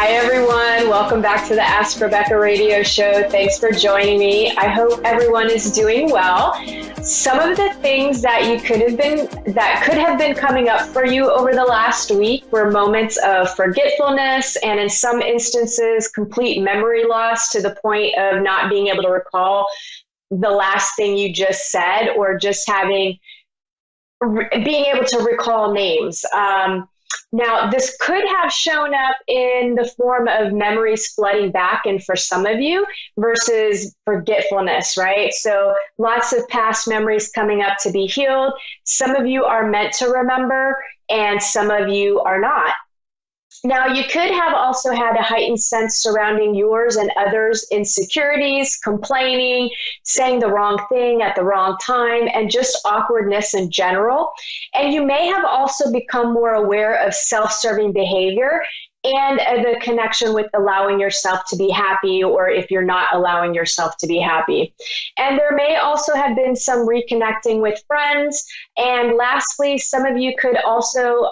Hi, everyone. Welcome back to the Ask Rebecca radio show. Thanks for joining me. I hope everyone is doing well. Some of the things that could have been coming up for you over the last week were moments of forgetfulness and in some instances, complete memory loss to the point of not being able to recall the last thing you just said, or just being able to recall names. Now, this could have shown up in the form of memories flooding back in for some of you versus forgetfulness, right? So lots of past memories coming up to be healed. Some of you are meant to remember, and some of you are not. Now, you could have also had a heightened sense surrounding yours and others' insecurities, complaining, saying the wrong thing at the wrong time, and just awkwardness in general. And you may have also become more aware of self-serving behavior and the connection with allowing yourself to be happy, or if you're not allowing yourself to be happy. And there may also have been some reconnecting with friends. And lastly, some of you could also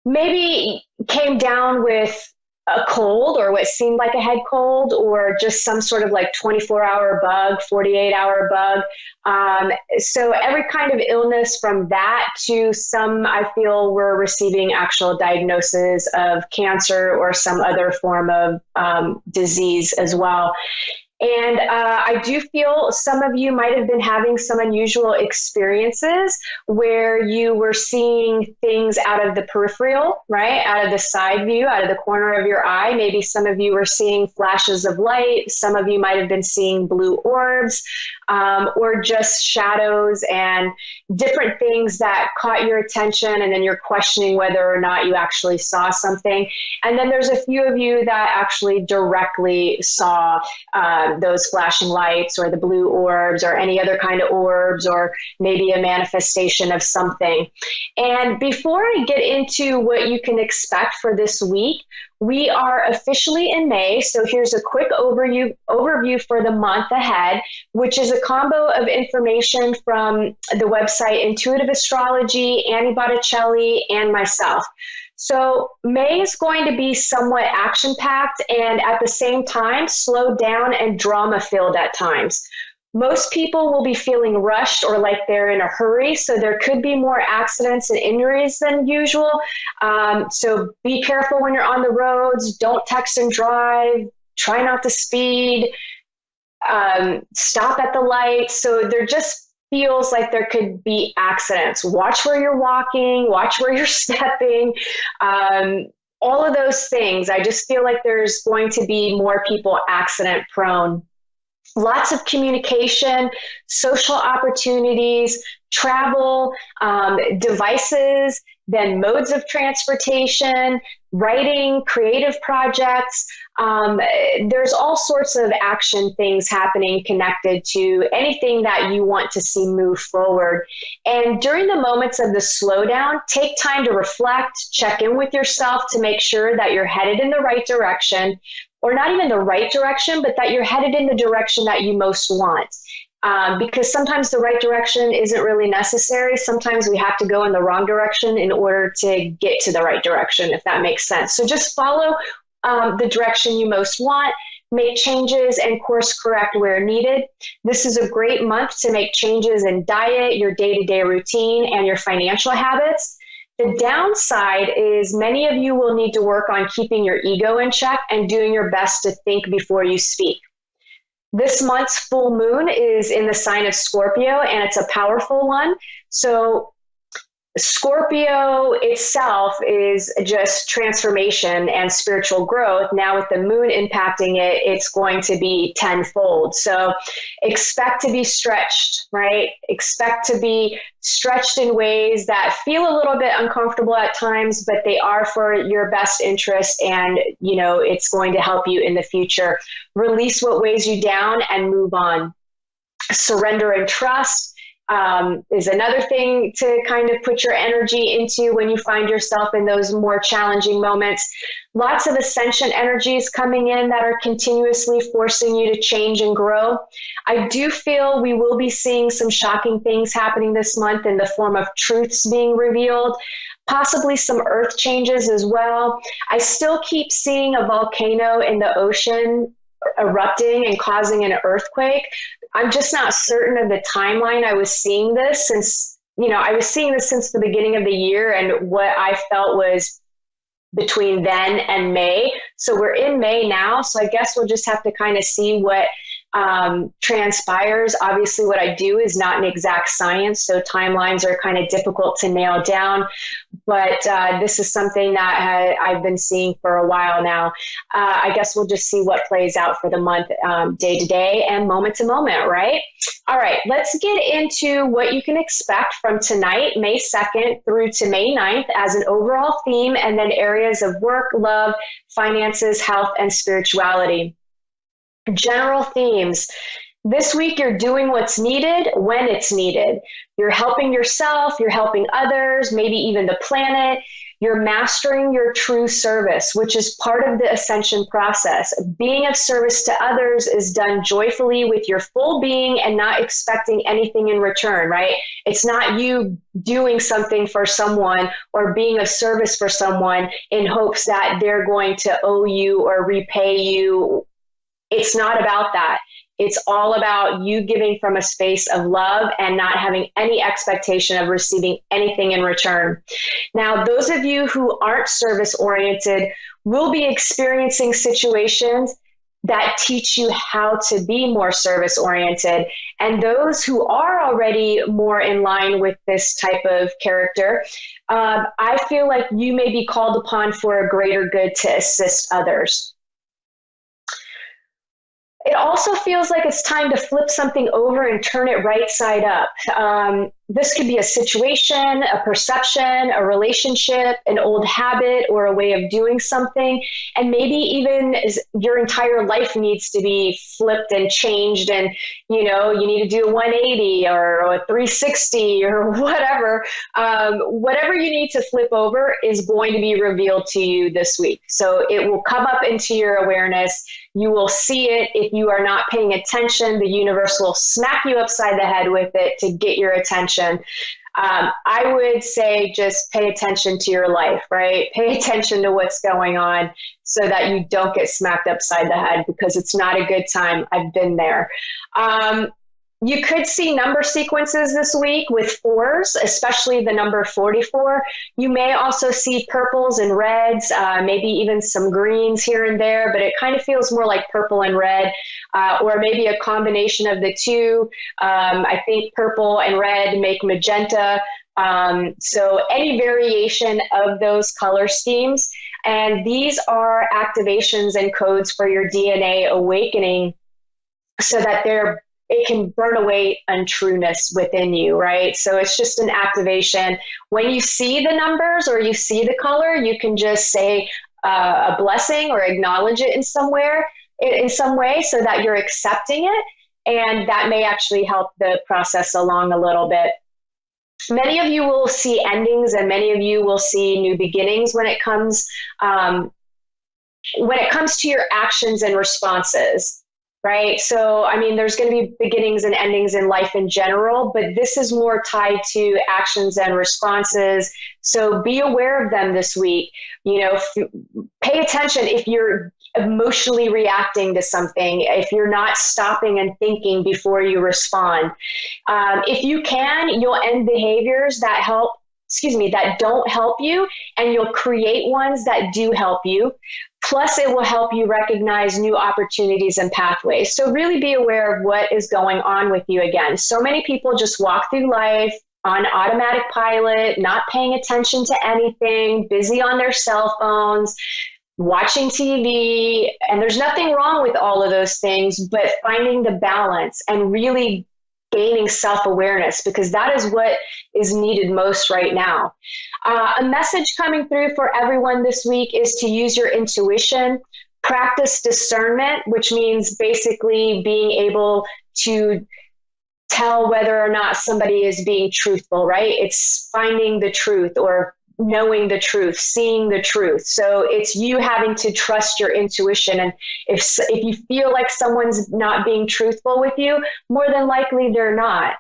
maybe came down with a cold, or what seemed like a head cold, or just some sort of like 24-hour bug, 48-hour bug. So every kind of illness from that to some, I feel, were receiving actual diagnosis of cancer or some other form of disease as well. And I do feel some of you might have been having some unusual experiences where you were seeing things out of the peripheral, right? Out of the side view, out of the corner of your eye. Maybe some of you were seeing flashes of light. Some of you might have been seeing blue orbs, or just shadows and different things that caught your attention. And then you're questioning whether or not you actually saw something. And then there's a few of you that actually directly saw those flashing lights or the blue orbs or any other kind of orbs, or maybe a manifestation of something. And before I get into what you can expect for this week, we are officially in May. So here's a quick overview for the month ahead, which is a combo of information from the website Intuitive Astrology, Annie Botticelli, and myself. So May is going to be somewhat action-packed and at the same time slowed down and drama-filled at times. Most people will be feeling rushed or like they're in a hurry, so there could be more accidents and injuries than usual. So be careful when you're on the roads. Don't text and drive. Try not to speed. Stop at the lights. So there just feels like there could be accidents. Watch where you're walking, watch where you're stepping, all of those things. I just feel like there's going to be more people accident prone. Lots of communication, social opportunities, travel, devices, then modes of transportation, writing, creative projects. There's all sorts of action things happening connected to anything that you want to see move forward. And during the moments of the slowdown, take time to reflect, check in with yourself to make sure that you're headed in the right direction, or not even the right direction, but that you're headed in the direction that you most want. Because sometimes the right direction isn't really necessary. Sometimes we have to go in the wrong direction in order to get to the right direction, if that makes sense. So just follow the direction you most want, make changes and course correct where needed. This is a great month to make changes in diet, your day-to-day routine, and your financial habits. The downside is many of you will need to work on keeping your ego in check and doing your best to think before you speak. This month's full moon is in the sign of Scorpio, and it's a powerful one. So Scorpio itself is just transformation and spiritual growth. Now with the moon impacting it, it's going to be tenfold. So expect to be stretched, right? Expect to be stretched in ways that feel a little bit uncomfortable at times, but they are for your best interest, and it's going to help you in the future. Release what weighs you down and move on. Surrender and trust is another thing to kind of put your energy into when you find yourself in those more challenging moments. Lots of ascension energies coming in that are continuously forcing you to change and grow. I do feel we will be seeing some shocking things happening this month in the form of truths being revealed. possibly some earth changes as well. I still keep seeing a volcano in the ocean erupting and causing an earthquake. I'm just not certain of the timeline. I was seeing this since the beginning of the year, and what I felt was between then and May. So we're in May now. So I guess we'll just have to kind of see what transpires. Obviously, what I do is not an exact science, so timelines are kind of difficult to nail down. But this is something that I've been seeing for a while now. I guess we'll just see what plays out for the month, day to day and moment to moment, right? All right, let's get into what you can expect from tonight, May 2nd through to May 9th as an overall theme, and then areas of work, love, finances, health, and spirituality. General themes. This week, you're doing what's needed when it's needed. You're helping yourself, you're helping others, maybe even the planet. You're mastering your true service, which is part of the ascension process. Being of service to others is done joyfully with your full being and not expecting anything in return, right? It's not you doing something for someone or being of service for someone in hopes that they're going to owe you or repay you. It's not about that. It's all about you giving from a space of love and not having any expectation of receiving anything in return. Now, those of you who aren't service-oriented will be experiencing situations that teach you how to be more service-oriented. And those who are already more in line with this type of character, I feel like you may be called upon for a greater good to assist others. It also feels like it's time to flip something over and turn it right side up. This could be a situation, a perception, a relationship, an old habit, or a way of doing something. And maybe even your entire life needs to be flipped and changed. And, you need to do a 180 or a 360 or whatever. Whatever you need to flip over is going to be revealed to you this week. So it will come up into your awareness. You will see it. If you are not paying attention, the universe will smack you upside the head with it to get your attention. I would say just pay attention to your life, right? Pay attention to what's going on so that you don't get smacked upside the head, because it's not a good time. I've been there. You could see number sequences this week with fours, especially the number 44. You may also see purples and reds, maybe even some greens here and there, but it kind of feels more like purple and red, or maybe a combination of the two. I think purple and red make magenta. So any variation of those color schemes. And these are activations and codes for your DNA awakening so that it can burn away untrueness within you, right? So it's just an activation. When you see the numbers or you see the color, you can just say a blessing or acknowledge it in some way so that you're accepting it. And that may actually help the process along a little bit. Many of you will see endings and many of you will see new beginnings when it comes to your actions and responses. Right. So, there's going to be beginnings and endings in life in general, but this is more tied to actions and responses. So be aware of them this week. Pay attention if you're emotionally reacting to something, if you're not stopping and thinking before you respond. If you can, you'll end behaviors that don't help you, and you'll create ones that do help you. Plus, it will help you recognize new opportunities and pathways. So really be aware of what is going on with you again. So many people just walk through life on automatic pilot, not paying attention to anything, busy on their cell phones, watching TV. And there's nothing wrong with all of those things, but finding the balance and really gaining self-awareness, because that is what is needed most right now. A message coming through for everyone this week is to use your intuition, practice discernment, which means basically being able to tell whether or not somebody is being truthful, right? It's finding the truth or knowing the truth, seeing the truth. So it's you having to trust your intuition. And if you feel like someone's not being truthful with you, more than likely they're not.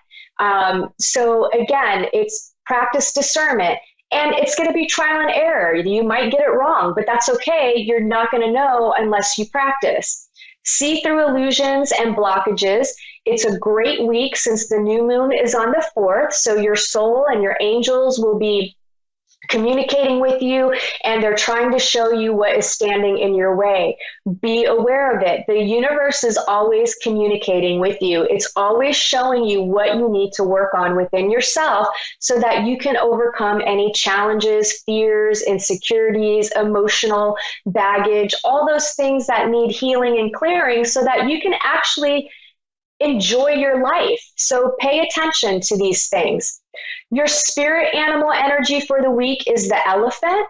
So again, it's practice discernment. And it's going to be trial and error. You might get it wrong, but that's okay. You're not going to know unless you practice. See through illusions and blockages. It's a great week since the new moon is on the 4th. So your soul and your angels will be communicating with you, and they're trying to show you what is standing in your way. Be aware of it. The universe is always communicating with you. It's always showing you what you need to work on within yourself so that you can overcome any challenges, fears, insecurities, emotional baggage, all those things that need healing and clearing so that you can actually enjoy your life. So pay attention to these things. Your spirit animal energy for the week is the elephant.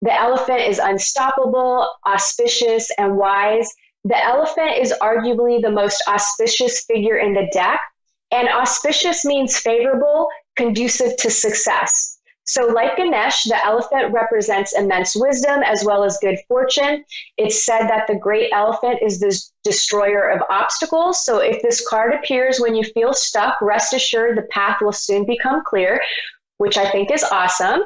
The elephant is unstoppable, auspicious, and wise. The elephant is arguably the most auspicious figure in the deck. And auspicious means favorable, conducive to success. So like Ganesh, the elephant represents immense wisdom as well as good fortune. It's said that the great elephant is the destroyer of obstacles. So if this card appears when you feel stuck, rest assured the path will soon become clear, which I think is awesome.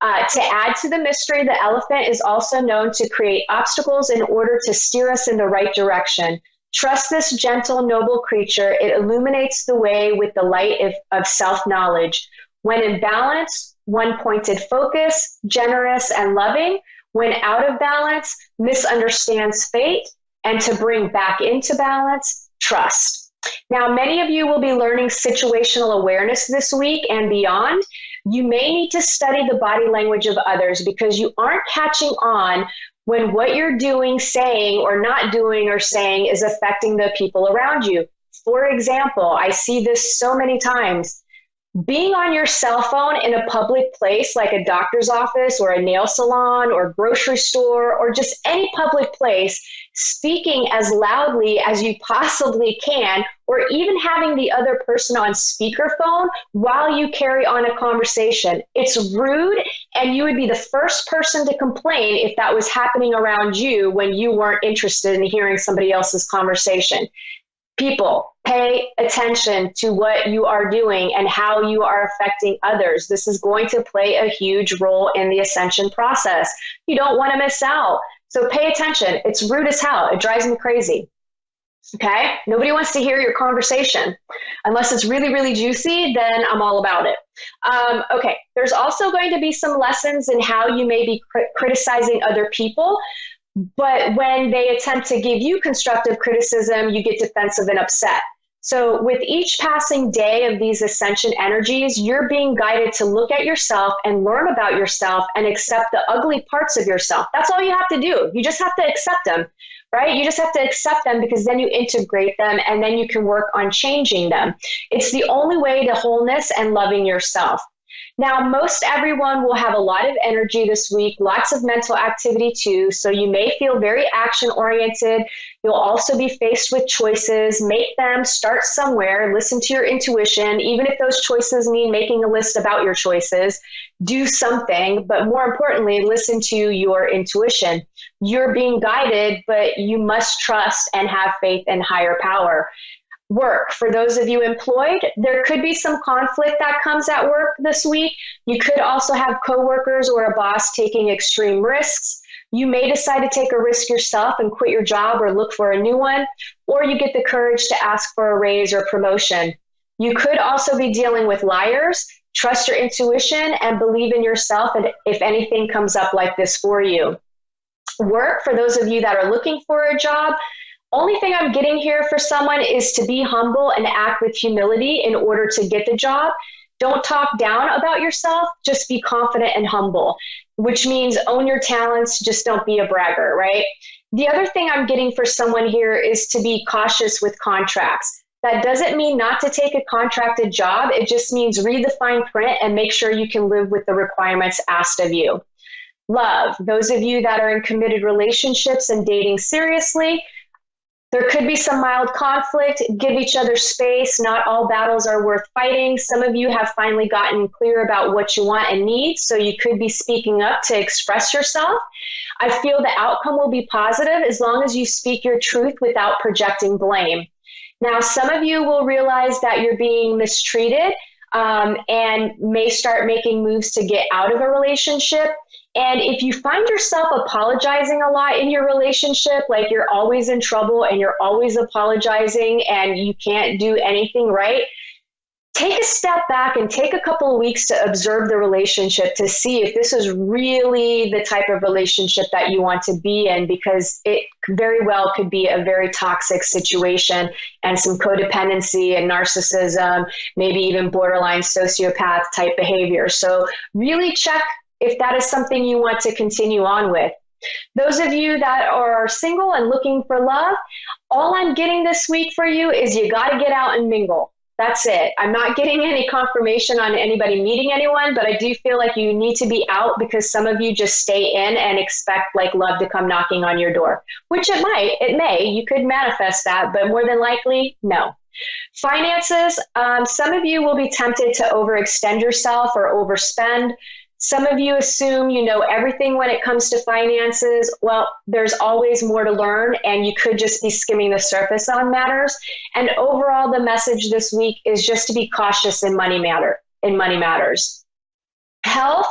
To add to the mystery, the elephant is also known to create obstacles in order to steer us in the right direction. Trust this gentle, noble creature. It illuminates the way with the light of self-knowledge. When in balance, one-pointed focus, generous and loving. When out of balance, misunderstands fate. And to bring back into balance, trust. Now, many of you will be learning situational awareness this week and beyond. You may need to study the body language of others because you aren't catching on when what you're doing, saying, or not doing or saying is affecting the people around you. For example, I see this so many times. Being on your cell phone in a public place like a doctor's office or a nail salon or grocery store or just any public place, speaking as loudly as you possibly can, or even having the other person on speakerphone while you carry on a conversation. It's rude, and you would be the first person to complain if that was happening around you when you weren't interested in hearing somebody else's conversation. People, pay attention to what you are doing and how you are affecting others. This is going to play a huge role in the ascension process. You don't want to miss out. So pay attention. It's rude as hell. It drives me crazy. Okay? Nobody wants to hear your conversation. Unless it's really, really juicy, then I'm all about it. Okay. There's also going to be some lessons in how you may be criticizing other people. But when they attempt to give you constructive criticism, you get defensive and upset. So with each passing day of these ascension energies, you're being guided to look at yourself and learn about yourself and accept the ugly parts of yourself. That's all you have to do. You just have to accept them, right? You just have to accept them because then you integrate them and then you can work on changing them. It's the only way to wholeness and loving yourself. Now, most everyone will have a lot of energy this week, lots of mental activity too. So you may feel very action oriented. You'll also be faced with choices. Make them, start somewhere, listen to your intuition. Even if those choices mean making a list about your choices, do something. But more importantly, listen to your intuition. You're being guided, but you must trust and have faith in higher power. Work. For those of you employed, there could be some conflict that comes at work this week. You could also have coworkers or a boss taking extreme risks. You may decide to take a risk yourself and quit your job or look for a new one, or you get the courage to ask for a raise or promotion. You could also be dealing with liars. Trust your intuition and believe in yourself, and if anything comes up like this for you. Work. For those of you that are looking for a job, only thing I'm getting here for someone is to be humble and act with humility in order to get the job. Don't talk down about yourself, just be confident and humble, which means own your talents, just don't be a bragger, right? The other thing I'm getting for someone here is to be cautious with contracts. That doesn't mean not to take a contracted job. It just means read the fine print and make sure you can live with the requirements asked of you. Love. Those of you that are in committed relationships and dating seriously, there could be some mild conflict. Give each other space. Not all battles are worth fighting. Some of you have finally gotten clear about what you want and need, so you could be speaking up to express yourself. I feel the outcome will be positive as long as you speak your truth without projecting blame. Now, some of you will realize that you're being mistreated. and may start making moves to get out of a relationship. And if you find yourself apologizing a lot in your relationship, like you're always in trouble and you're always apologizing and you can't do anything right, take a step back and take a couple of weeks to observe the relationship to see if this is really the type of relationship that you want to be in, because it very well could be a very toxic situation and some codependency and narcissism, maybe even borderline sociopath type behavior. So really check if that is something you want to continue on with. Those of you that are single and looking for love, all I'm getting this week for you is you got to get out and mingle. That's it. I'm not getting any confirmation on anybody meeting anyone, but I do feel like you need to be out, because some of you just stay in and expect like love to come knocking on your door, which it may, you could manifest that, but more than likely, no. Finances, some of you will be tempted to overextend yourself or overspend. Some of you assume you know everything when it comes to finances. Well, there's always more to learn, and you could just be skimming the surface on matters. And overall, the message this week is just to be cautious in money matters. Health,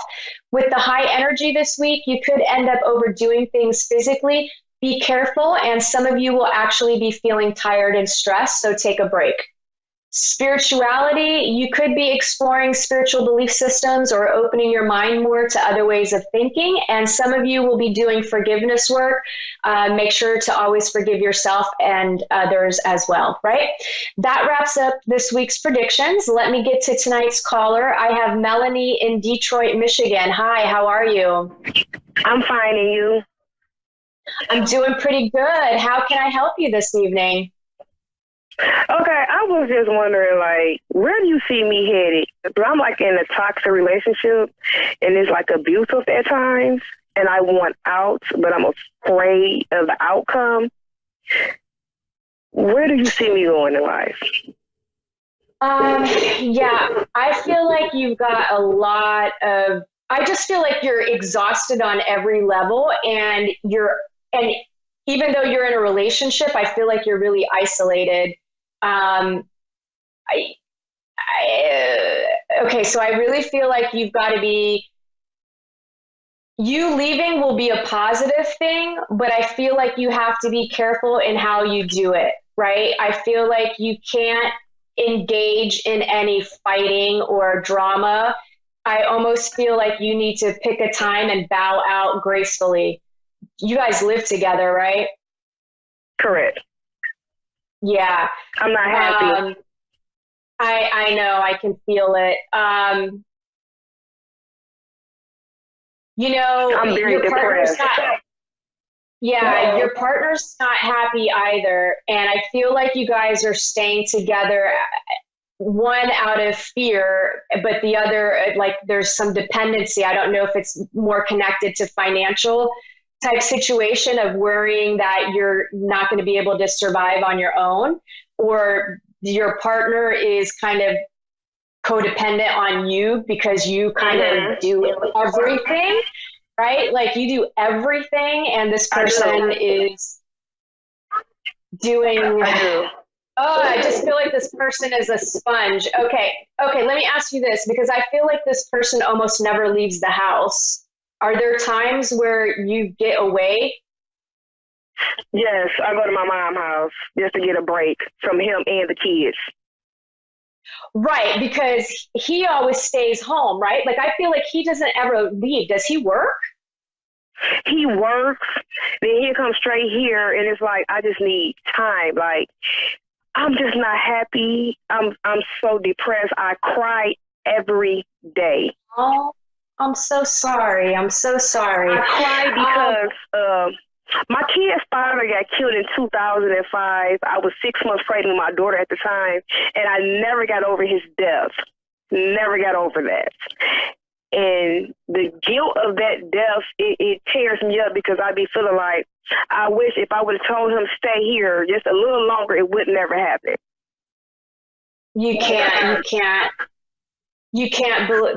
with the high energy this week, you could end up overdoing things physically. Be careful, and some of you will actually be feeling tired and stressed, so take a break. Spirituality, you could be exploring spiritual belief systems or opening your mind more to other ways of thinking. And some of you will be doing forgiveness work. Make sure to always forgive yourself and others as well, right? That wraps up this week's predictions. Let me get to tonight's caller. I have Melanie in Detroit, Michigan. Hi, how are you? I'm fine, and you? I'm doing pretty good. How can I help you this evening? Okay, I was just wondering, like, where do you see me headed? But I'm like in a toxic relationship, and it's like abusive at times, and I want out, but I'm afraid of the outcome. Where do you see me going in life? Yeah, I feel like you've got a lot of, I just feel like you're exhausted on every level, and even though you're in a relationship, I feel like you're really isolated. Okay, so I really feel like you've got to be, you leaving will be a positive thing, but I feel like you have to be careful in how you do it, right? I feel like you can't engage in any fighting or drama. I almost feel like you need to pick a time and bow out gracefully. You guys live together, right? Correct. Yeah. I'm not happy. I know, I can feel it. I'm very depressed. Your partner's not happy either. And I feel like you guys are staying together, one out of fear, but the other, like there's some dependency. I don't know if it's more connected to financial type situation of worrying that you're not going to be able to survive on your own, or your partner is kind of codependent on you because you kind of do everything, right? Like you do everything, and this person is doing, I just feel like this person is a sponge. Okay, let me ask you this, because I feel like this person almost never leaves the house. Are there times where you get away? Yes, I go to my mom's house just to get a break from him and the kids. Right, because he always stays home, right? Like I feel like he doesn't ever leave. Does he work? He works, then he comes straight here, and it's like I just need time. Like I'm just not happy. I'm so depressed. I cry every day. Oh, I'm so sorry. I cry because my kid's father got killed in 2005. I was 6 months pregnant with my daughter at the time, and I never got over his death. Never got over that. And the guilt of that death, it tears me up, because I be feeling like I wish if I would have told him stay here just a little longer, it would never happen. You can't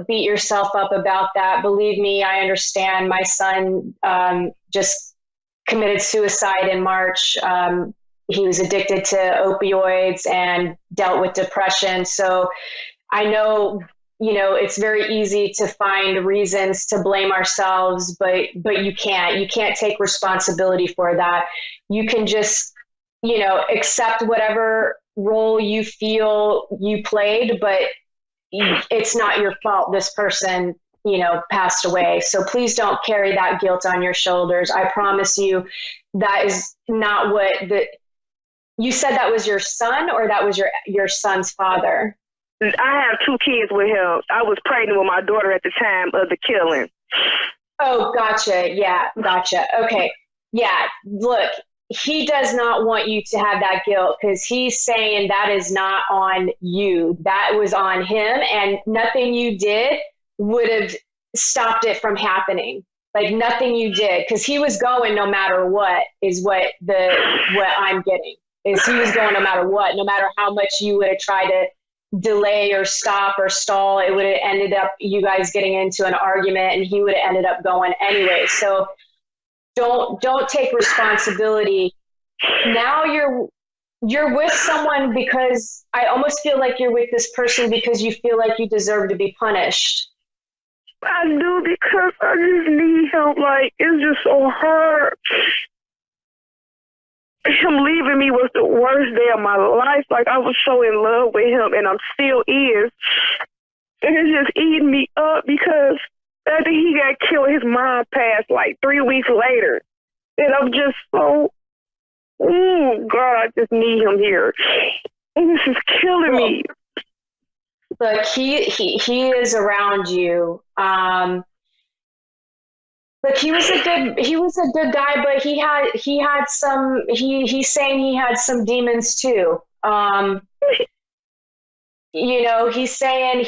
beat yourself up about that. Believe me, I understand. My son just committed suicide in March. He was addicted to opioids and dealt with depression. So I know, it's very easy to find reasons to blame ourselves, but you can't take responsibility for that. You can just, accept whatever role you feel you played, but it's not your fault this person, passed away. So please don't carry that guilt on your shoulders. I promise you that is not what you said. That was your son, or that was your son's father? I have 2 kids with him. I was pregnant with my daughter at the time of the killing. Oh, gotcha. Yeah, gotcha. Okay. Yeah, look, he does not want you to have that guilt, because he's saying that is not on you. That was on him, and nothing you did would have stopped it from happening. Like nothing you did, because he was going no matter what, is what I'm getting, is he was going no matter what, no matter how much you would have tried to delay or stop or stall, it would have ended up you guys getting into an argument, and he would have ended up going anyway. So don't take responsibility. Now you're with someone because I almost feel like you're with this person because you feel like you deserve to be punished. I do, because I just need help. Like, it's just so hard. Him leaving me was the worst day of my life. Like, I was so in love with him, and I'm still is. And it's just eating me up, because after he got killed, his mom passed like 3 weeks later. And I'm just so, God, I just need him here. And this is killing me. Look, he is around you. Look, he was a good guy, but he's saying he had some demons too. He's saying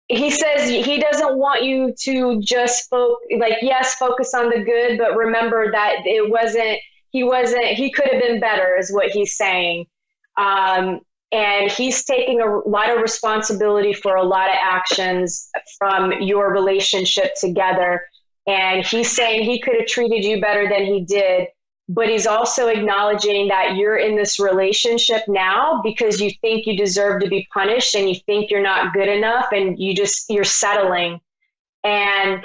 he says he doesn't want you to just focus on the good, but remember that he could have been better, is what he's saying. And he's taking a lot of responsibility for a lot of actions from your relationship together. And he's saying he could have treated you better than he did, but he's also acknowledging that you're in this relationship now because you think you deserve to be punished, and you think you're not good enough, and you're settling. And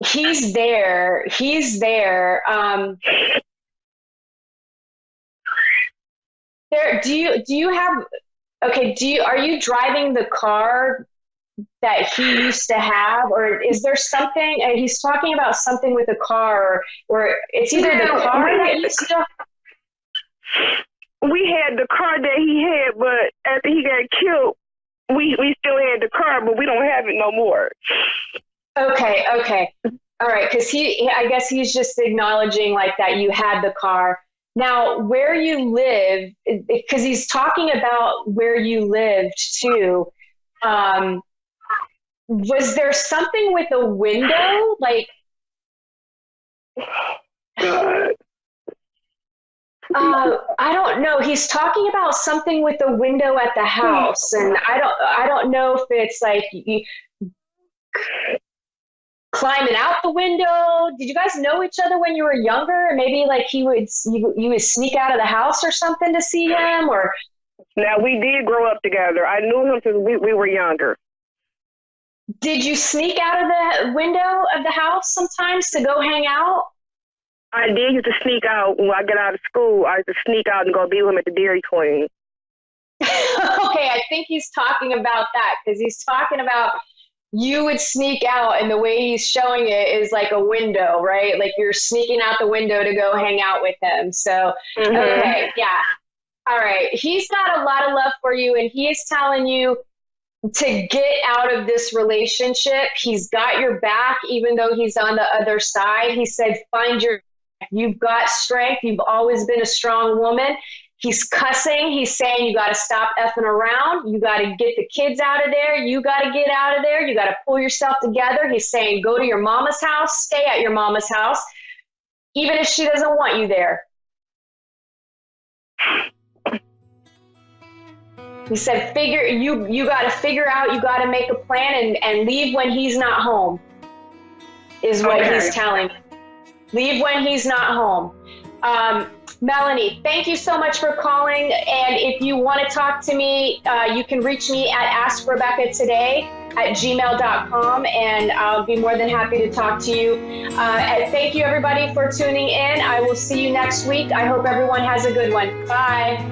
he's there. Are you driving the car that he used to have, or is there something, he's talking about something with a car, or it's either the car that used to. We had the car that he had, but after he got killed, we still had the car, but we don't have it no more. Okay. All right. Because I guess he's just acknowledging like that you had the car. Now, where you live, because he's talking about where you lived too. Was there something with a window? Like, God. I don't know. He's talking about something with a window at the house, and I don't know if it's like climbing out the window. Did you guys know each other when you were younger? Maybe like you would sneak out of the house or something to see him, or. Now, we did grow up together. I knew him since we were younger. Did you sneak out of the window of the house sometimes to go hang out? I did used to sneak out when I got out of school. I used to sneak out and go be with him at the Dairy Queen. Okay, I think he's talking about that, because he's talking about you would sneak out, and the way he's showing it is like a window, right? Like you're sneaking out the window to go hang out with him. So, Okay, yeah. All right. He's got a lot of love for you, and he is telling you to get out of this relationship. He's got your back, even though he's on the other side. He said, you've got strength. You've always been a strong woman. He's cussing. He's saying, you got to stop effing around. You got to get the kids out of there. You got to get out of there. You got to pull yourself together. He's saying, go to your mama's house, stay at your mama's house, even if she doesn't want you there. He said, you got to figure out, you got to make a plan and leave when he's not home, is what he's telling me. Leave when he's not home. Melanie, thank you so much for calling. And if you want to talk to me, you can reach me at AskRebecca@gmail.com, and I'll be more than happy to talk to you. And thank you, everybody, for tuning in. I will see you next week. I hope everyone has a good one. Bye.